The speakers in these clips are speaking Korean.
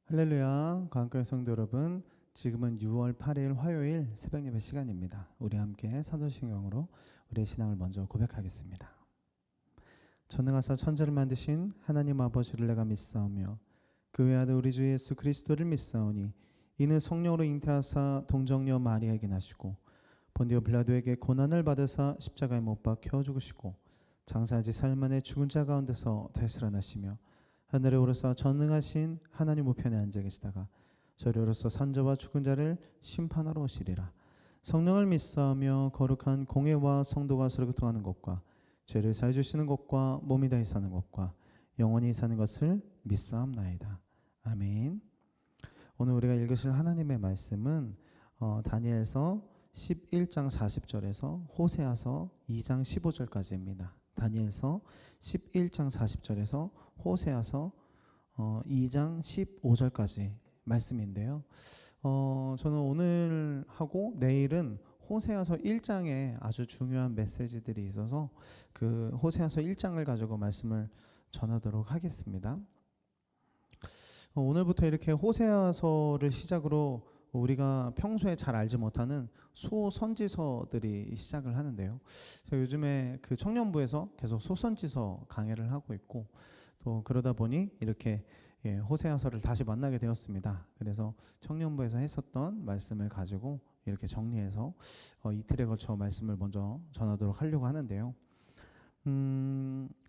할렐루야, 관광 성도 여러분, 지금은 6월 8일 화요일 새벽 예배 시간입니다. 우리 함께 사도신경으로 우리의 신앙을 먼저 고백하겠습니다. 전능하사 천지를 만드신 하나님 아버지를 내가 믿사오며 그 외아들 우리 주 예수 그리스도를 믿사오니 이는 성령으로 잉태하사 동정녀 마리아에게 나시고 본디오 빌라도에게 고난을 받으사 십자가에 못 박혀 죽으시고 장사지 사흘 만에 죽은 자 가운데서 다시 살아나시며 하늘에 오르사 전능하신 하나님 우편에 앉아 계시다가 저리 오르사 산자와 죽은 자를 심판하러 오시리라. 성령을 믿사오며 거룩한 공회와 성도가 서로 교통하는 것과 죄를 사해 주시는 것과 몸이 다히 사는 것과 영원히 사는 것을 믿사옵나이다. 아멘. 오늘 우리가 읽으실 하나님의 말씀은 다니엘서 11장 40절에서 호세아서 2장 15절까지입니다. 다니엘서 11장 40절에서 호세아서 2장 15절까지 말씀인데요. 저는 오늘 하고 내일은 호세아서 1장에 아주 중요한 메시지들이 있어서 그 호세아서 1장을 가지고 말씀을 전하도록 하겠습니다. 오늘부터 이렇게 호세아서를 시작으로 우리가 평소에 잘 알지 못하는 소선지서들이 시작을 하는데요. 제가 요즘에 그 청년부에서 계속 소선지서 강의를 하고 있고 또 그러다 보니 이렇게 호세아서를 다시 만나게 되었습니다. 그래서 청년부에서 했었던 말씀을 가지고 이렇게 정리해서 이틀에 걸쳐 말씀을 먼저 전하도록 하려고 하는데요.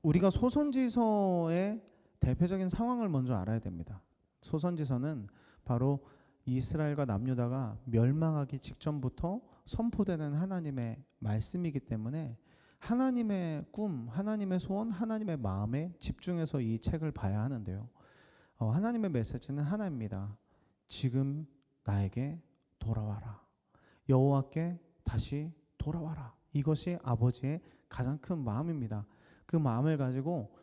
우리가 소선지서의 대표적인 상황을 먼저 알아야 됩니다. 소선지서는 바로 이스라엘과 남유다가 멸망하기 직전부터 선포되는 하나님의 말씀이기 때문에 하나님의 꿈, 하나님의 소원, 하나님의 마음에 집중해서 이 책을 봐야 하는데요. 하나님의 메시지는 하나입니다. 지금 나에게 돌아와라. 여호와께 다시 돌아와라. 이것이 아버지의 가장 큰 마음입니다. 그 마음을 가지고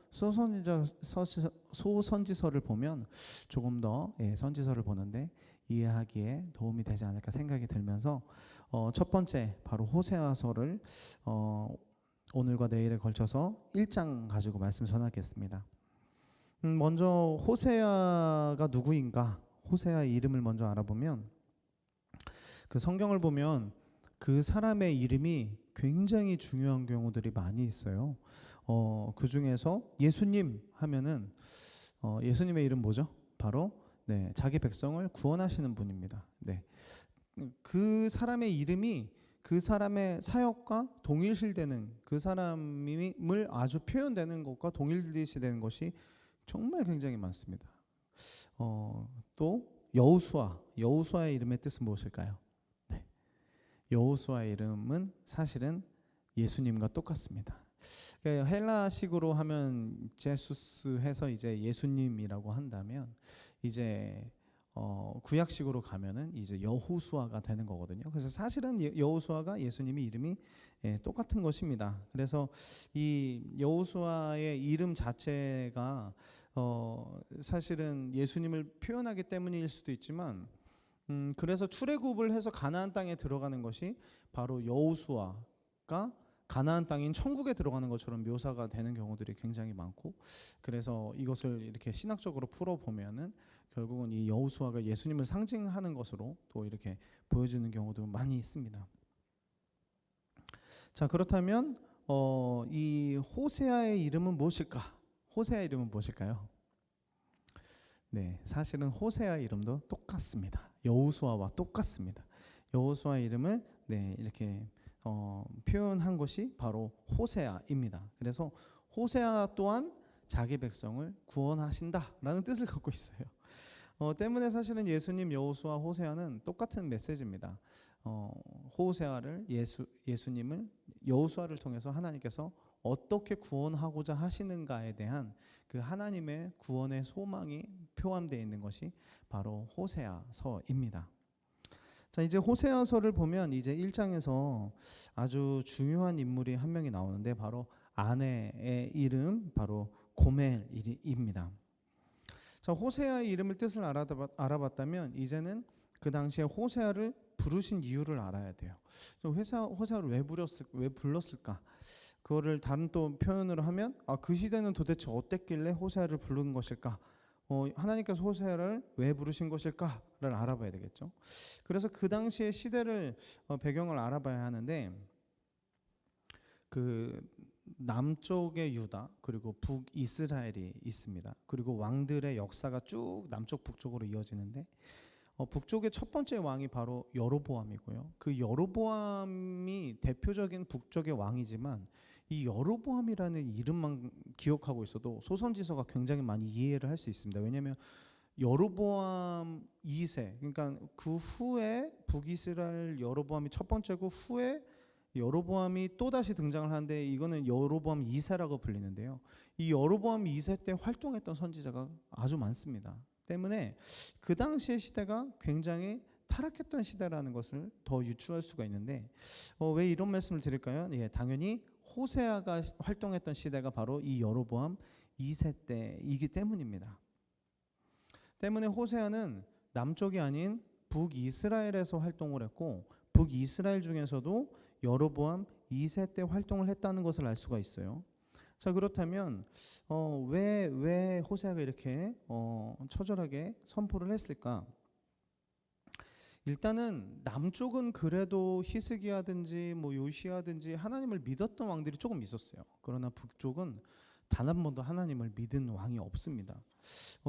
소선지서를 보면 조금 더 선지서를 보는데 이해하기에 도움이 되지 않을까 생각이 들면서 첫 번째 바로 호세아서를 오늘과 내일에 걸쳐서 1장 가지고 말씀 전하겠습니다. 먼저 호세아가 누구인가? 호세아의 이름을 먼저 알아보면 그 성경을 보면 그 사람의 이름이 굉장히 중요한 경우들이 많이 있어요. 그 중에서 예수님 하면은 예수님의 이름 뭐죠? 바로 자기 백성을 구원하시는 분입니다. 그 사람의 이름이 그 사람의 사역과 동일시되는 그 사람을 아주 표현되는 것과 동일시되는 것이 정말 굉장히 많습니다. 또 여호수아의 이름의 뜻은 무엇일까요? 여호수아의 이름은 사실은 예수님과 똑같습니다. 헬라식으로 하면 제수스 해서 이제 예수님이라고 한다면 이제 구약식으로 가면은 이제 여호수아가 되는 거거든요. 그래서 사실은 여호수아가 예수님의 이름이 똑같은 것입니다. 그래서 이 여호수아의 이름 자체가 사실은 예수님을 표현하기 때문일 수도 있지만 그래서 출애굽을 해서 가나안 땅에 들어가는 것이 바로 여호수아가 가나안 땅인 천국에 들어가는 것처럼 묘사가 되는 경우들이 굉장히 많고, 그래서 이것을 이렇게 신학적으로 풀어보면은 결국은 이 여호수아가 예수님을 상징하는 것으로 또 이렇게 보여주는 경우도 많이 있습니다. 자, 그렇다면 이 호세아의 이름은 무엇일까? 호세아의 이름은 무엇일까요? 사실은 호세아의 이름도 똑같습니다. 여호수아와 똑같습니다. 여호수아의 이름을 이렇게 표현한 것이 바로 호세아입니다. 그래서 호세아 또한 자기 백성을 구원하신다라는 뜻을 갖고 있어요. 때문에 사실은 예수님, 여호수아, 호세아는 똑같은 메시지입니다. 호세아를 예수님을 여호수아를 통해서 하나님께서 어떻게 구원하고자 하시는가에 대한 그 하나님의 구원의 소망이 표함되어 있는 것이 바로 호세아서입니다. 자, 이제 호세아서를 보면 이제 1장에서 아주 중요한 인물이 한 명이 나오는데 바로 아내의 이름 바로 고멜입니다. 자, 호세아의 이름을 뜻을 알아봤다면 이제는 그 당시에 호세아를 부르신 이유를 알아야 돼요. 호세아를 왜 불렀을까? 그거를 다른 또 표현으로 하면 그 시대는 도대체 어땠길래 호세아를 부른 것일까? 하나님께서 호세아를 왜 부르신 것일까를 알아봐야 되겠죠. 그래서 그 당시의 시대를 배경을 알아봐야 하는데 그 남쪽의 유다 그리고 북이스라엘이 있습니다. 그리고 왕들의 역사가 쭉 남쪽 북쪽으로 이어지는데 북쪽의 첫 번째 왕이 바로 여로보암이고요. 그 여로보암이 대표적인 북쪽의 왕이지만 이 여로보암이라는 이름만 기억하고 있어도 소선지서가 굉장히 많이 이해를 할 수 있습니다. 왜냐하면 여로보암 2세, 그러니까 그 후에 북이스라엘 여로보암이 첫 번째고 후에 여로보암이 또 다시 등장을 하는데 이거는 여로보암 2세라고 불리는데요. 이 여로보암 2세 때 활동했던 선지자가 아주 많습니다. 때문에 그 당시의 시대가 굉장히 타락했던 시대라는 것을 더 유추할 수가 있는데 왜 이런 말씀을 드릴까요? 예, 당연히 호세아가 활동했던 시대가 바로 이 여로보암 2세 때이기 때문입니다. 때문에 호세아는 남쪽이 아닌 북이스라엘에서 활동을 했고 북이스라엘 중에서도 여로보암 2세 때 활동을 했다는 것을 알 수가 있어요. 자, 그렇다면 왜 호세아가 이렇게 처절하게 선포를 했을까? 일단은 남쪽은 그래도 히스기야든지 뭐 요시야든지 하나님을 믿었던 왕들이 조금 있었어요. 그러나 북쪽은 단 한 번도 하나님을 믿은 왕이 없습니다.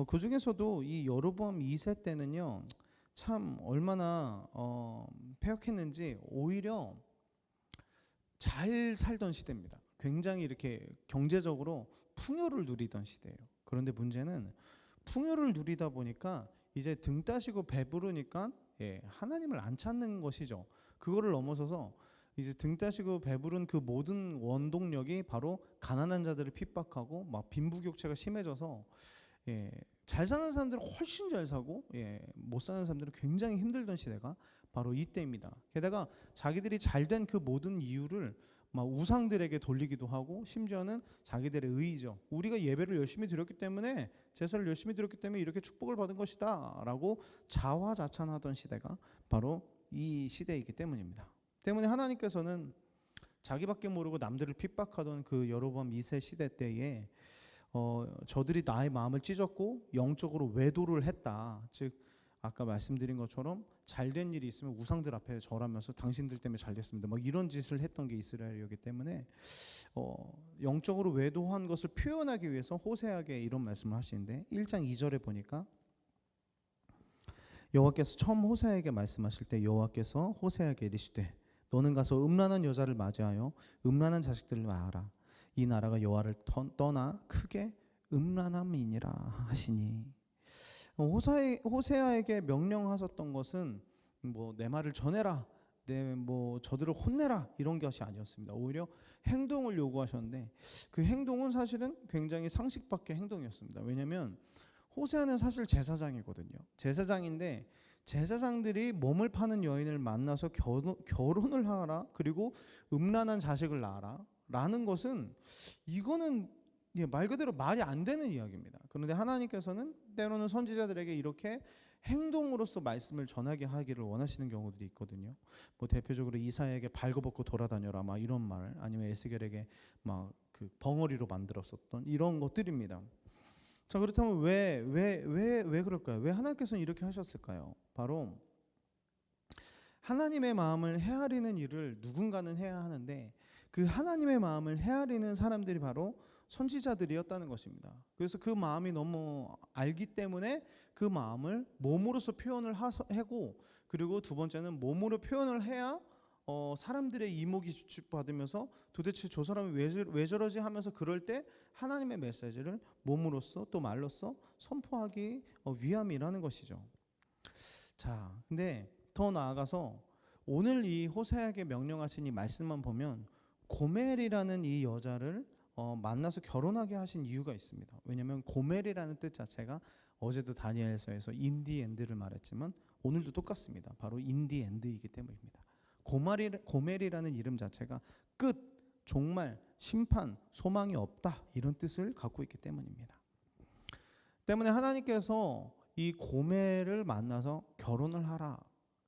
그 중에서도 이 여로보암 2세 때는요, 참 얼마나 패역했는지 오히려 잘 살던 시대입니다. 굉장히 이렇게 경제적으로 풍요를 누리던 시대예요. 그런데 문제는 풍요를 누리다 보니까 이제 등 따시고 배부르니까 하나님을 안 찾는 것이죠. 그거를 넘어서서 이제 등 따시고 배부른 그 모든 원동력이 바로 가난한 자들을 핍박하고 막 빈부격차가 심해져서 잘 사는 사람들은 훨씬 잘 사고 못 사는 사람들은 굉장히 힘들던 시대가 바로 이때입니다. 게다가 자기들이 잘된 그 모든 이유를 막 우상들에게 돌리기도 하고 심지어는 자기들의 의의죠. 우리가 예배를 열심히 드렸기 때문에 제사를 열심히 드렸기 때문에 이렇게 축복을 받은 것이다 라고 자화자찬하던 시대가 바로 이 시대이기 때문입니다. 때문에 하나님께서는 자기밖에 모르고 남들을 핍박하던 그 여로보암 2세 시대 때에 저들이 나의 마음을 찢었고 영적으로 외도를 했다. 즉 아까 말씀드린 것처럼 잘된 일이 있으면 우상들 앞에 절하면서 당신들 때문에 잘 됐습니다. 막 이런 짓을 했던 게 이스라엘이었기 때문에 영적으로 외도한 것을 표현하기 위해서 호세아에게 이런 말씀을 하시는데 1장 2절에 보니까 여호와께서 처음 호세아에게 말씀하실 때 여호와께서 호세아에게 이르시되 너는 가서 음란한 여자를 맞이하여 음란한 자식들을 낳아라. 이 나라가 여호와를 떠나 크게 음란함이니라 하시니. 호세아에게 명령하셨던 것은 뭐 내 말을 전해라, 뭐 저들을 혼내라 이런 것이 아니었습니다. 오히려 행동을 요구하셨는데 그 행동은 사실은 굉장히 상식 밖의 행동이었습니다. 왜냐하면 호세아는 사실 제사장이거든요. 제사장인데 제사장들이 몸을 파는 여인을 만나서 결혼을 하라 그리고 음란한 자식을 낳아라 라는 것은 이거는 말 그대로 말이 안 되는 이야기입니다. 그런데 하나님께서는 때로는 선지자들에게 이렇게 행동으로서 말씀을 전하게 하기를 원하시는 경우들이 있거든요. 뭐 대표적으로 이사야에게 발거벗고 돌아다녀라 막 이런 말, 아니면 에스겔에게 막 그 벙어리로 만들었었던 이런 것들입니다. 자, 그렇다면 왜 그럴까요? 왜 하나님께서는 이렇게 하셨을까요? 바로 하나님의 마음을 헤아리는 일을 누군가는 해야 하는데 그 하나님의 마음을 헤아리는 사람들이 바로 선지자들이었다는 것입니다. 그래서 그 마음이 너무 알기 때문에 그 마음을 몸으로서 표현을 하고 그리고 두 번째는 몸으로 표현을 해야 사람들의 이목이 주축받으면서 도대체 저 사람이 왜 저러지 하면서 그럴 때 하나님의 메시지를 몸으로써 또 말로써 선포하기 위함이라는 것이죠. 자, 근데 더 나아가서 오늘 이 호세아에게 명령하신 이 말씀만 보면 고멜이라는 이 여자를 만나서 결혼하게 하신 이유가 있습니다. 왜냐하면 고멜이라는 뜻 자체가 어제도 다니엘서에서 인디엔드를 말했지만 오늘도 똑같습니다. 바로 인디엔드이기 때문입니다. 고멜이라는 이름 자체가 끝, 종말, 심판, 소망이 없다 이런 뜻을 갖고 있기 때문입니다. 때문에 하나님께서 이 고멜을 만나서 결혼을 하라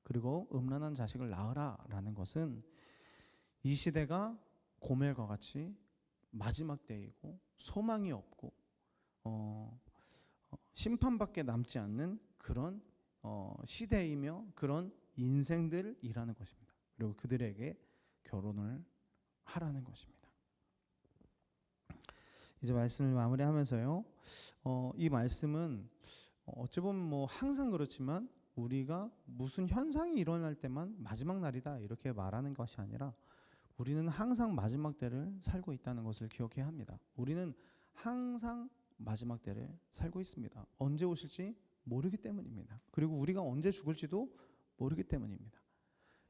그리고 음란한 자식을 낳으라 라는 것은 이 시대가 고멜과 같이 마지막 때이고 소망이 없고 심판밖에 남지 않는 그런 시대이며 그런 인생들이라는 것입니다. 그리고 그들에게 결혼을 하라는 것입니다. 이제 말씀을 마무리하면서요. 이 말씀은 어찌 보면 뭐 항상 그렇지만 우리가 무슨 현상이 일어날 때만 마지막 날이다 이렇게 말하는 것이 아니라 우리는 항상 마지막 때를 살고 있다는 것을 기억해야 합니다. 우리는 항상 마지막 때를 살고 있습니다. 언제 오실지 모르기 때문입니다. 그리고 우리가 언제 죽을지도 모르기 때문입니다.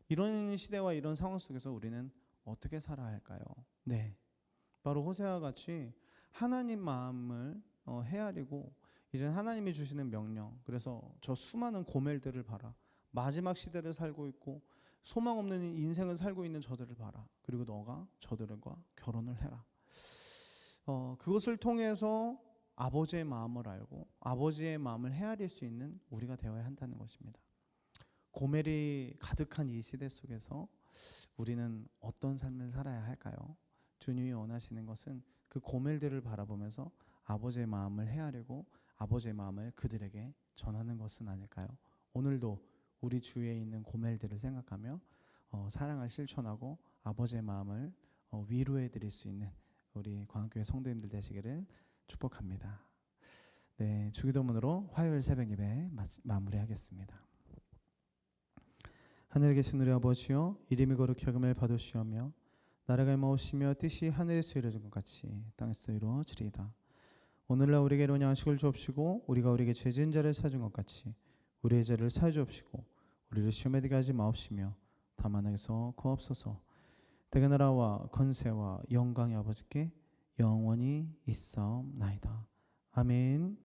이런 시대와 이런 상황 속에서 우리는 어떻게 살아야 할까요? 네, 바로 호세아와 같이 하나님 마음을 헤아리고 이제 하나님이 주시는 명령, 그래서 저 수많은 고멜들을 봐라, 마지막 시대를 살고 있고 소망 없는 인생을 살고 있는 저들을 봐라, 그리고 너가 저들과 결혼을 해라. 그것을 통해서 아버지의 마음을 알고 아버지의 마음을 헤아릴 수 있는 우리가 되어야 한다는 것입니다. 고멜이 가득한 이 시대 속에서 우리는 어떤 삶을 살아야 할까요? 주님이 원하시는 것은 그 고멜들을 바라보면서 아버지의 마음을 헤아리고 아버지의 마음을 그들에게 전하는 것은 아닐까요? 오늘도 우리 주위에 있는 고멜들을 생각하며 사랑을 실천하고 아버지의 마음을 위로해 드릴 수 있는 우리 광학교회 성도님들 되시기를 축복합니다. 네, 주기도문으로 화요일 새벽 예배 마무리하겠습니다. 하늘에 계신 우리 아버지여, 이름이 거룩히 여김을 받으시오며 나라가 임하오시며 뜻이 하늘에서 이루어진 것 같이 땅에서 이루어지리이다. 오늘날 우리에게 일용할 양식을 주옵시고 우리가 우리에게 죄 지은 자를 사준 것 같이 우리의 죄를 사해 주옵시고 우리를 시험에 들게 하지 마옵시며 다만 악에서 구하옵소서. 대개 나라와 권세와 영광이 아버지께 영원히 있사옵나이다. 아멘.